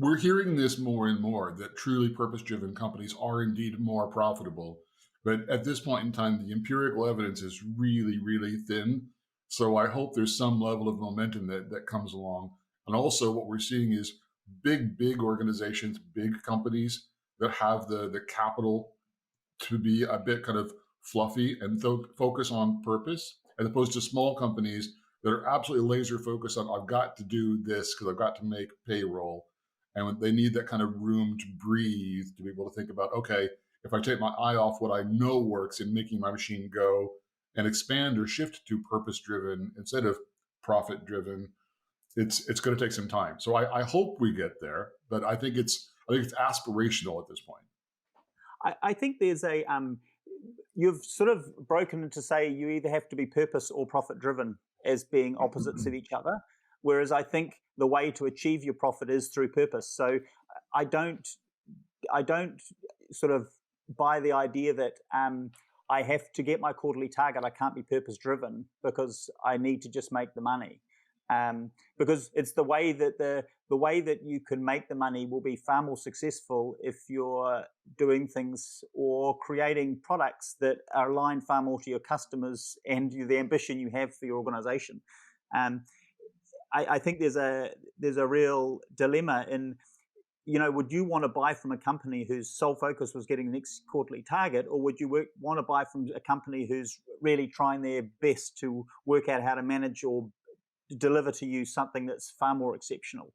We're hearing this more and more that truly purpose driven companies are indeed more profitable. But at this point in time, the empirical evidence is really, really thin. So I hope there's some level of momentum that comes along. And also, what we're seeing is big organizations, big companies that have the capital to be a bit kind of fluffy and focus on purpose, as opposed to small companies that are absolutely laser focused on I've got to do this because I've got to make payroll, and they need that kind of room to breathe to be able to think about, okay, if I take my eye off what I know works in making my machine go and expand or shift to purpose driven instead of profit driven, it's going to take some time. So I hope we get there, but I think it's aspirational at this point. I think there's you've sort of broken into say you either have to be purpose or profit driven as being opposites of each other. Whereas I think the way to achieve your profit is through purpose. So I don't, I don't sort of buy the idea that I have to get my quarterly target. I can't be purpose driven because I need to just make the money. Because it's the way that the way that you can make the money will be far more successful if you're doing things or creating products that are aligned far more to your customers and the ambition you have for your organization. Um, I think there's a real dilemma in, would you want to buy from a company whose sole focus was getting the next quarterly target, or would you want to buy from a company who's really trying their best to work out how to manage or deliver to you something that's far more exceptional?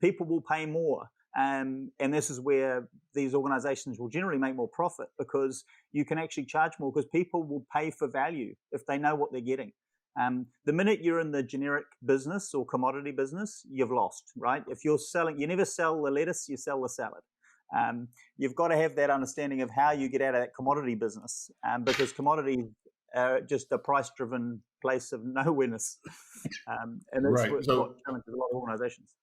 People will pay more. And this is where these organizations will generally make more profit, because you can actually charge more because people will pay for value if they know what they're getting. The minute you're in the generic business or commodity business, you've lost, right? If you're selling, you never sell the lettuce, you sell the salad. You've got to have that understanding of how you get out of that commodity business, because just a price-driven place of nowhereness, and that's Right. what So challenges a lot of organizations.